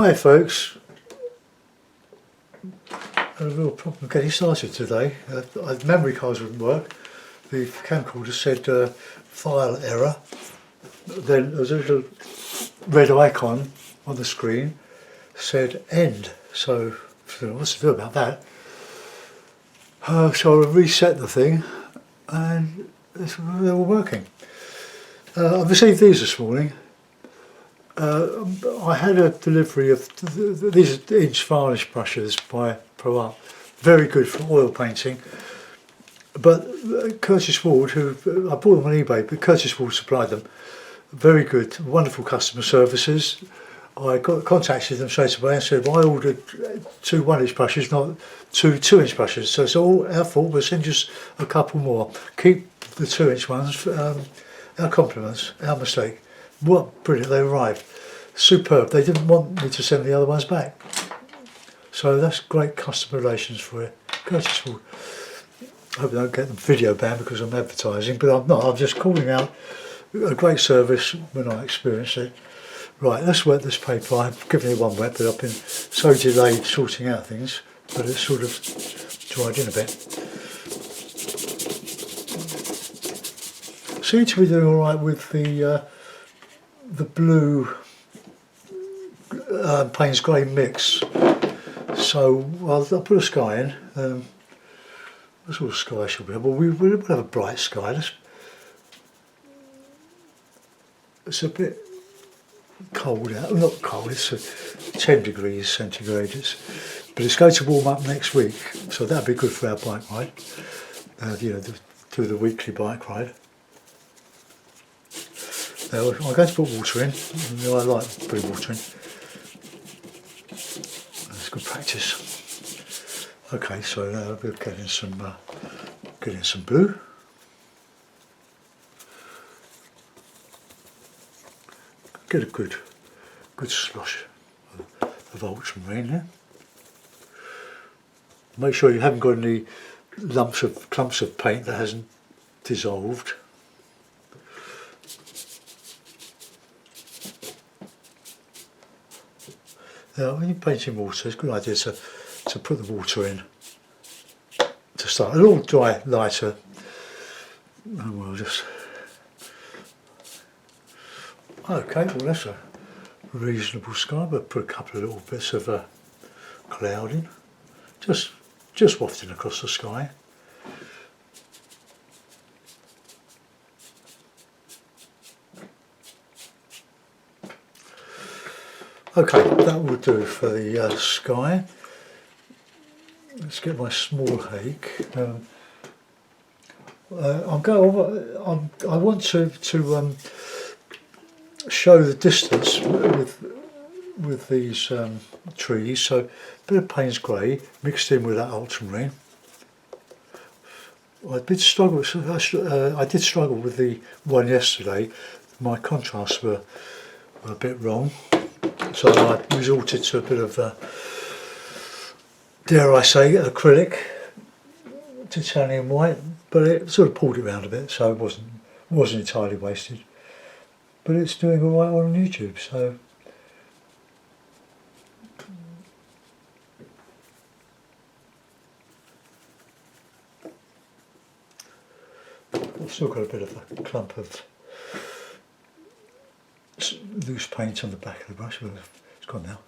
Hi folks, had a real problem getting started today. Memory cards wouldn't work. The camcorder said file error. Then there was a little red icon on the screen said end. So what's to do about that? So I reset the thing and they're all working. I received these this morning. I had a delivery of these inch varnish brushes by Pro Art, very good for oil painting. But Curtis Ward, who I bought them on eBay, but Curtis Ward supplied them. Very good, wonderful customer services. I contacted them straight away and said, well, I ordered 2 1-inch brushes, not 2 2-inch brushes. So it's all our fault, we'll send you a couple more. Keep the 2-inch ones, our compliments, our mistake. What brilliant, they arrived. Superb. They didn't want me to send the other ones back. So that's great customer relations for you. Curtis Ward. I hope I don't get them video banned because I'm advertising, but I'm not. I'm just calling out a great service when I experienced it. Right, let's wet this paper. I've given it one wet, but I've been so delayed sorting out things, but it's sort of dried in a bit. Seem to be doing all right with the blue Payne's Grey mix. So I'll put a sky in. What sort of sky should we have? Well, we'll have a bright sky. It's a bit cold out. Not cold. It's 10 degrees centigrade. But it's going to warm up next week, so that'll be good for our bike ride. Do the weekly bike ride. Now, I'm going to put water in. I like putting water in. It's good practice. Okay, so now we're getting some blue. Get a good slosh of ultramarine there. Make sure you haven't got any clumps of paint that hasn't dissolved. Now, when you're painting water, it's a good idea to put the water in to start. It'll all dry lighter, and we'll just. Okay, well that's a reasonable sky, but put a couple of little bits of cloud in, just wafting across the sky. Okay, that will do for the sky. Let's get my small hake. I want to show the distance with these trees. So a bit of Payne's Grey mixed in with that ultramarine. I did struggle with the one yesterday. My contrasts were a bit wrong, so I resorted to a bit of dare I say acrylic, titanium white, but it sort of pulled it around a bit, so it wasn't entirely wasted. But it's doing all right on YouTube, so I've still got a bit of a clump of loose paint on the back of the brush, but it's gone now.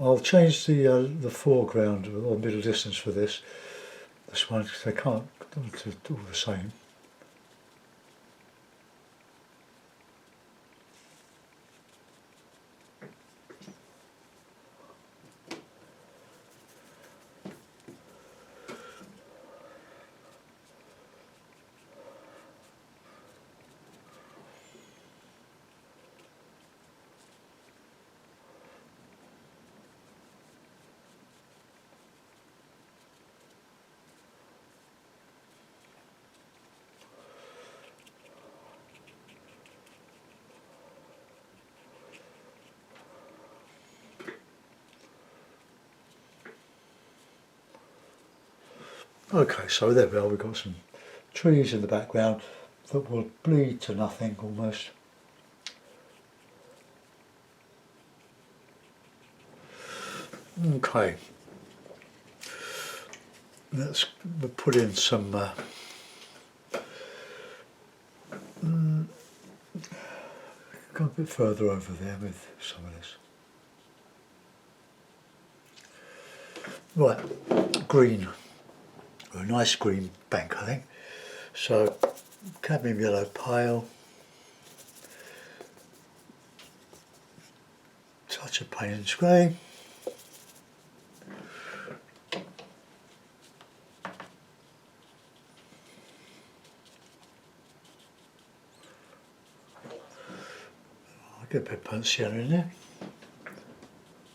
I'll change the foreground or middle distance for this one because they can't do all the same. Okay, so there we are, we've got some trees in the background that will bleed to nothing almost. Okay, let's put in some go a bit further over there with some of this. Right, green, a nice green bank I think. So cadmium yellow pale, touch of Payne's grey, I'll get a bit of burnt sienna in there,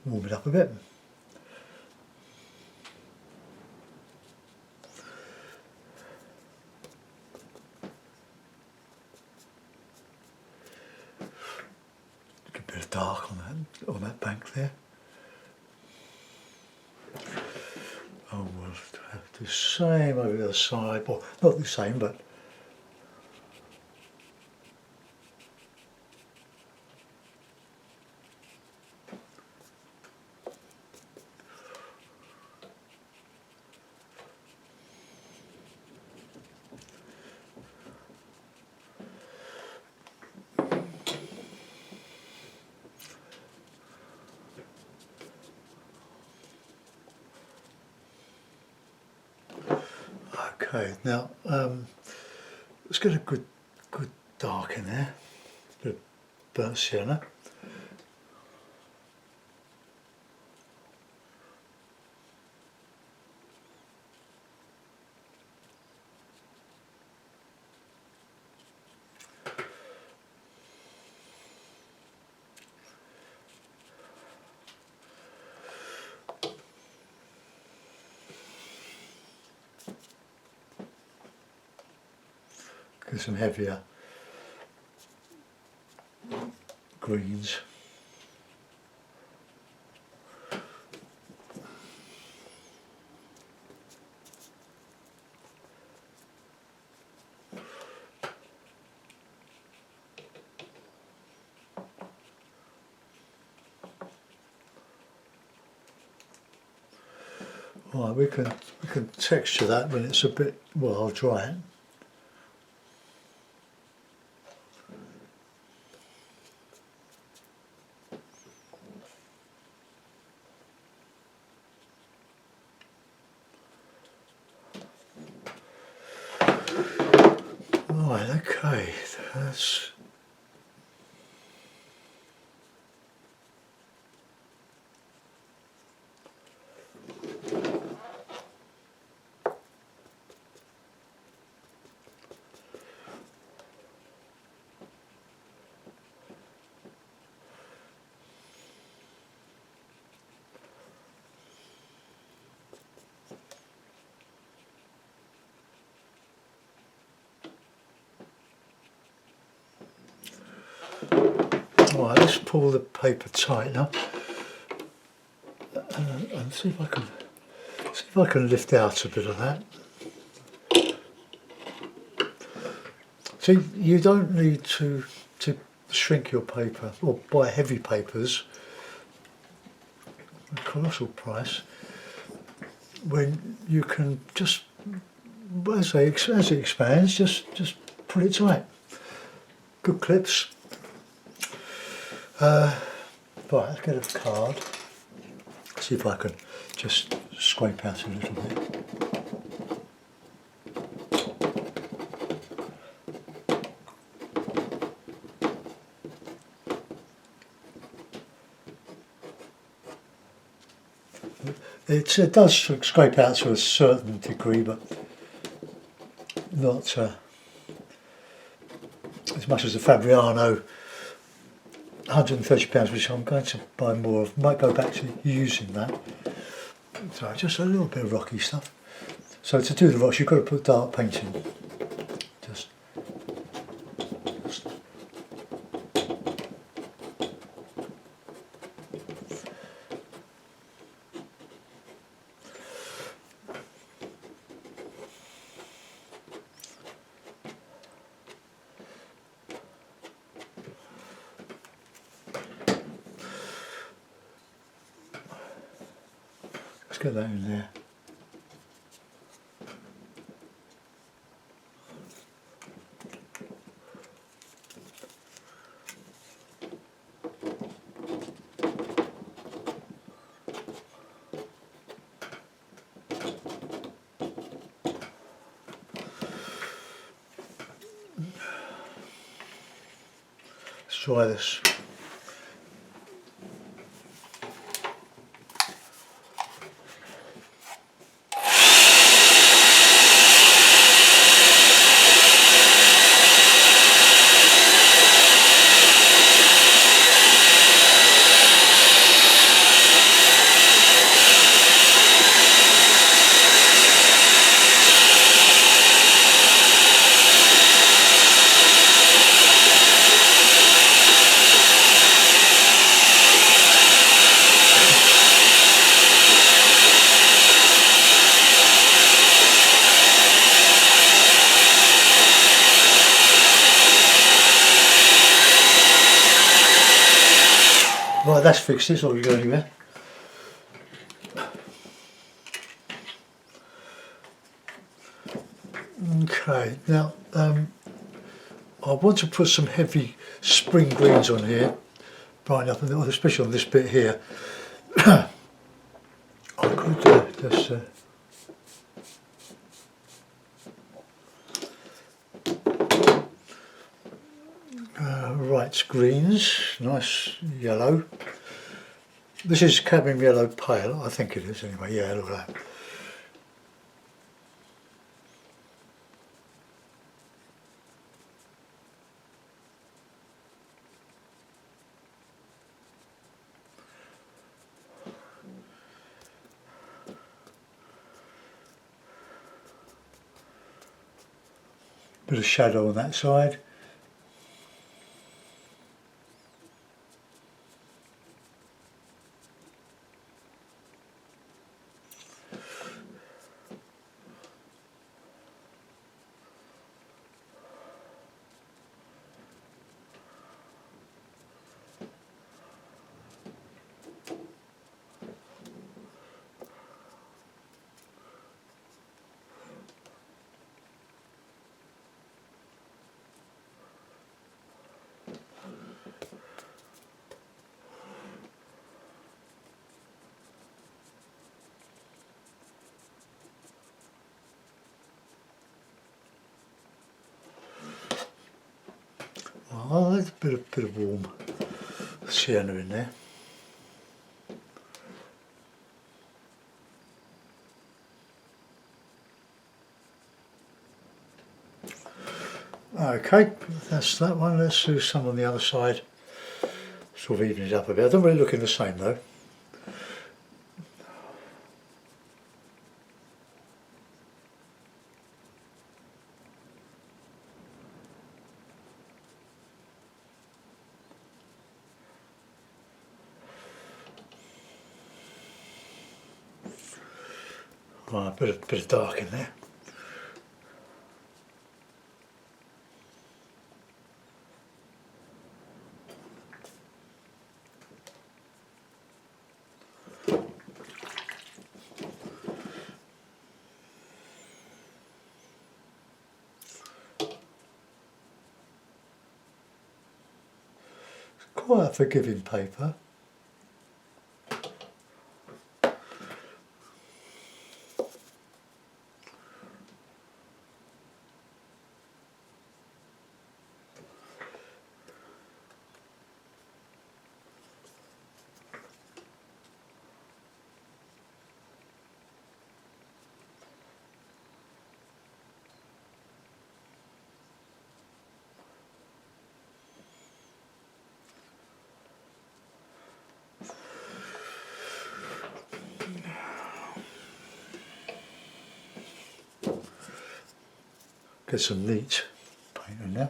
warm it up a bit. Get a bit of dark on that bank there. Oh, we'll have the same over the other side, well not the same but okay, now let's get a good dark in there, a bit of burnt sienna. Get some heavier greens. Right, we can texture that when it's a bit, well I'll dry it. Right, okay, that's right, let's pull the paper tight now and see if I can lift out a bit of that. See, you don't need to shrink your paper or buy heavy papers, a colossal price, when you can just, as it expands, just pull it tight. Good clips. Right, let's get a card. See if I can just scrape out a little bit. It does scrape out to a certain degree, but not as much as the Fabriano £130, which I'm going to buy more of. Might go back to using that. So just a little bit of rocky stuff. So to do the rocks, you've got to put dark paint in. Just get that in there. Let's try this. Right, that's fixed, it's not going to go anywhere. Okay, now I want to put some heavy spring greens on here, brighten up, especially on this bit here. I could just right, greens, nice yellow. This is cadmium yellow pale, I think it is anyway, yeah, look at that. Bit of shadow on that side. Oh, there's a bit of warm sienna in there. Okay, that's that one. Let's do some on the other side. Sort of even it up a bit. I don't really look the same though. Right, a bit of dark in there. Quite a forgiving paper. Get some neat paint in there.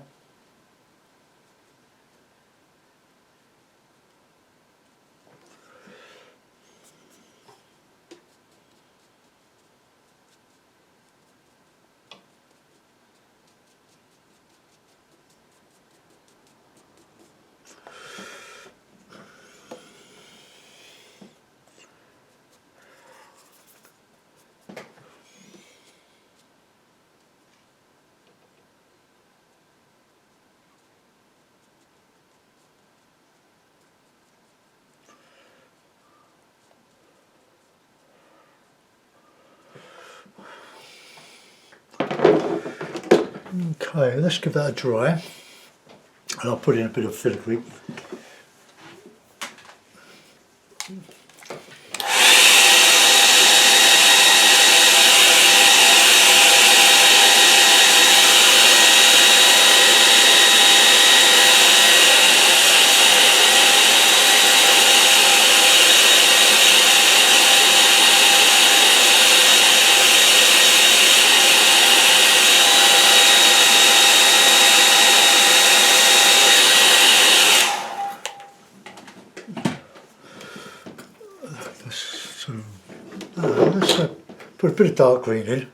Okay, let's give that a dry, and I'll put in a bit of filigree. Let's put a bit of dark green in.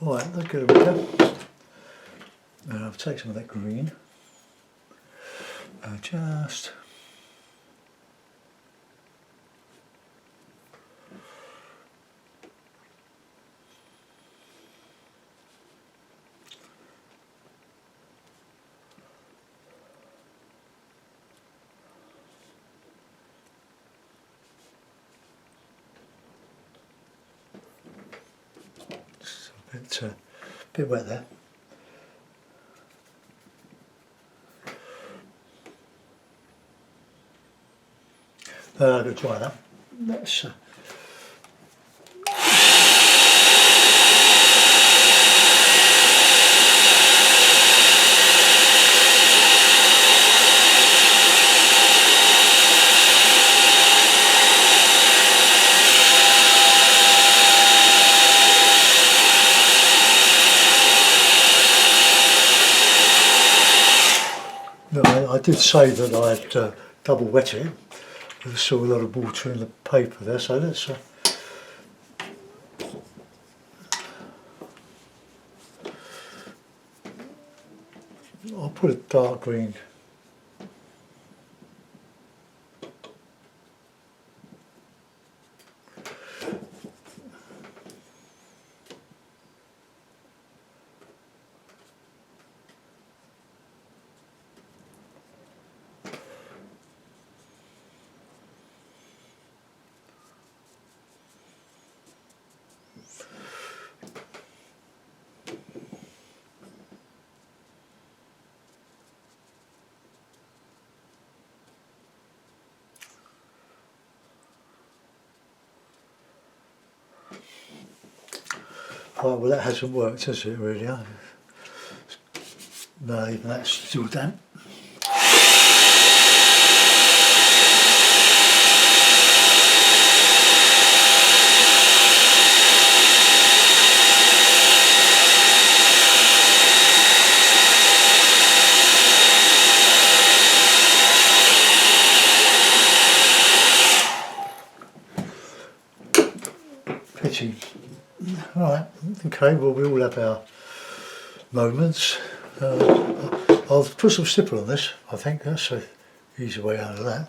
Right, look at it. And I'll take some of that green. Just a bit wet there. I'm going to try that. Let's no, I did say that I'd double wet it. I saw a lot of water in the paper there, so let's I'll put a dark green. Oh, well, that hasn't worked, has it, really? No, even that's still damp. Pity. Alright, okay, well, we all have our moments. I'll put some stipple on this, I think. That's an easy way out of that.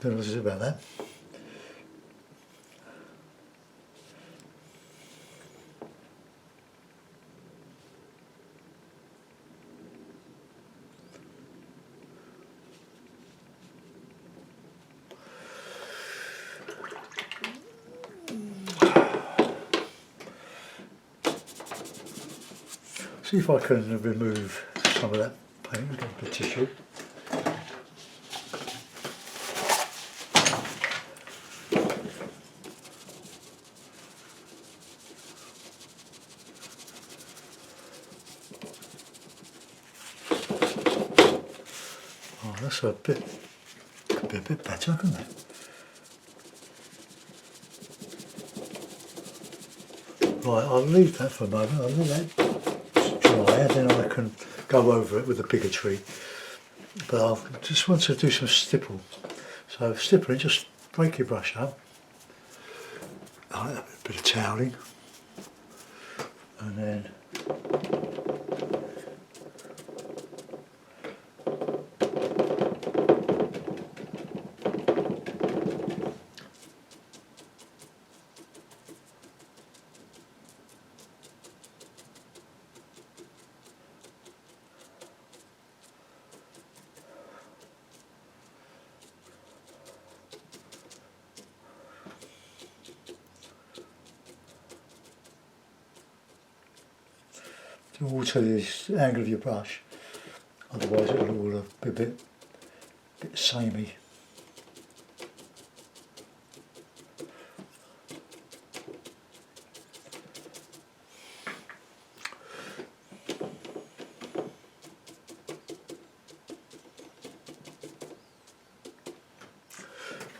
Don't know what to do about that. See if I can remove some of that paint with the tissue. that's a bit, could be a bit better, couldn't it? Right, I'll leave that for a moment. I'll leave that dry, and then I can go over it with a bigger tree. But I just want to do some stipple. So stippling, just break your brush up. Like a bit of toweling, and then to alter the angle of your brush, otherwise it will all be a bit samey.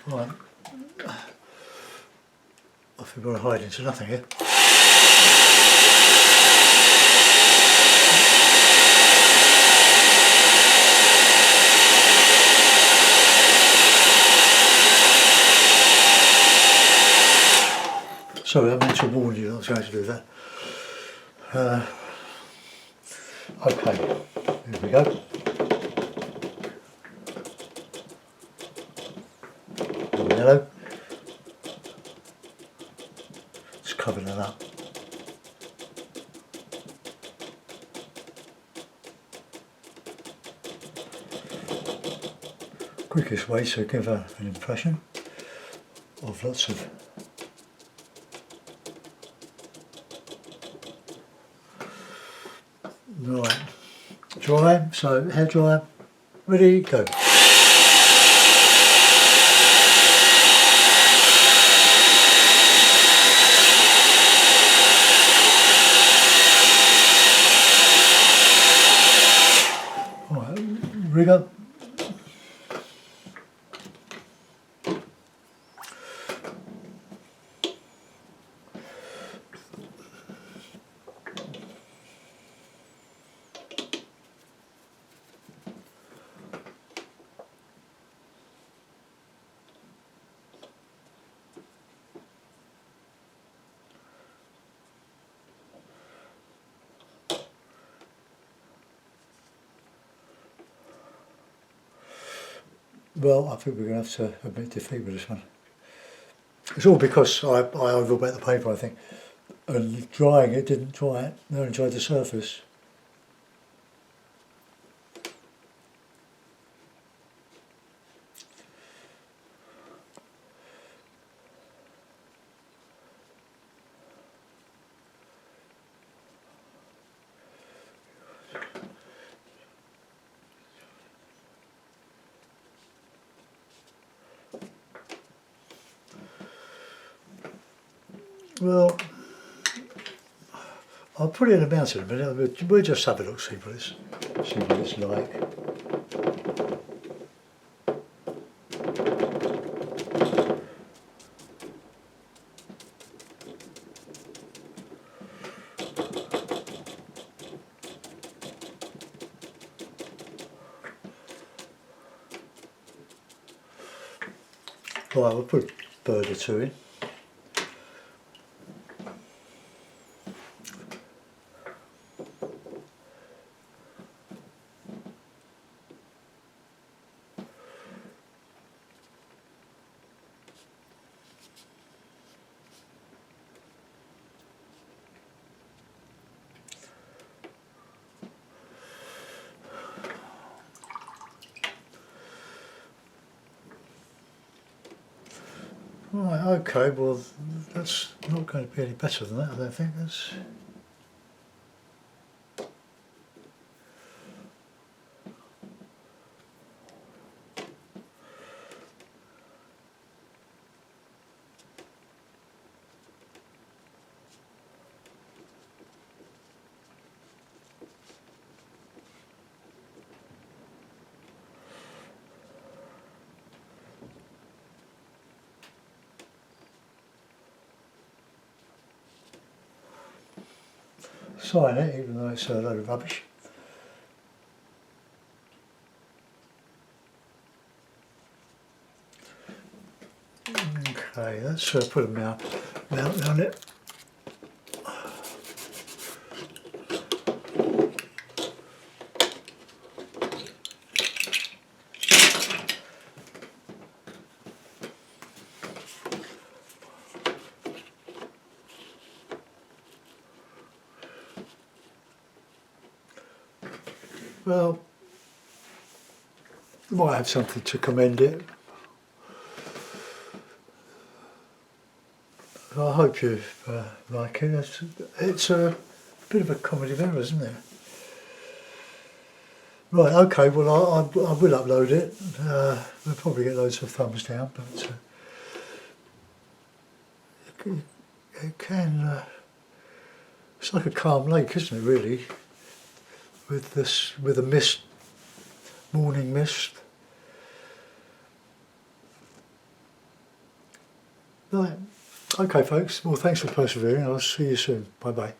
Right, I think we're hiding into nothing here. Sorry, I meant to warn you that I was going to do that. Okay, here we go. Yellow. Just cover that up. Quickest way to give an impression of lots of right, dry, so hair dryer, ready, go. Alright, rig up. Well, I think we're going to have to admit defeat with this one. It's all because I overwet the paper, I think, and drying it didn't dry it, it only dried the surface. Well, I'll put it in a mountain in a minute. We'll just have a look, see what it's like. Right, we'll put a bird or two in. Right, okay, well that's not going to be any better than that, I don't think. That's sign it, even though it's a load of rubbish. Okay, let's put a mount on it. Well, you might have something to commend it. I hope you like it. It's a bit of a comedy of errors, isn't it? Right, okay, well I will upload it. We'll probably get loads of thumbs down, but it can, it's like a calm lake, isn't it, really? With the mist, morning mist. Right, okay folks, well thanks for persevering, I'll see you soon, bye bye.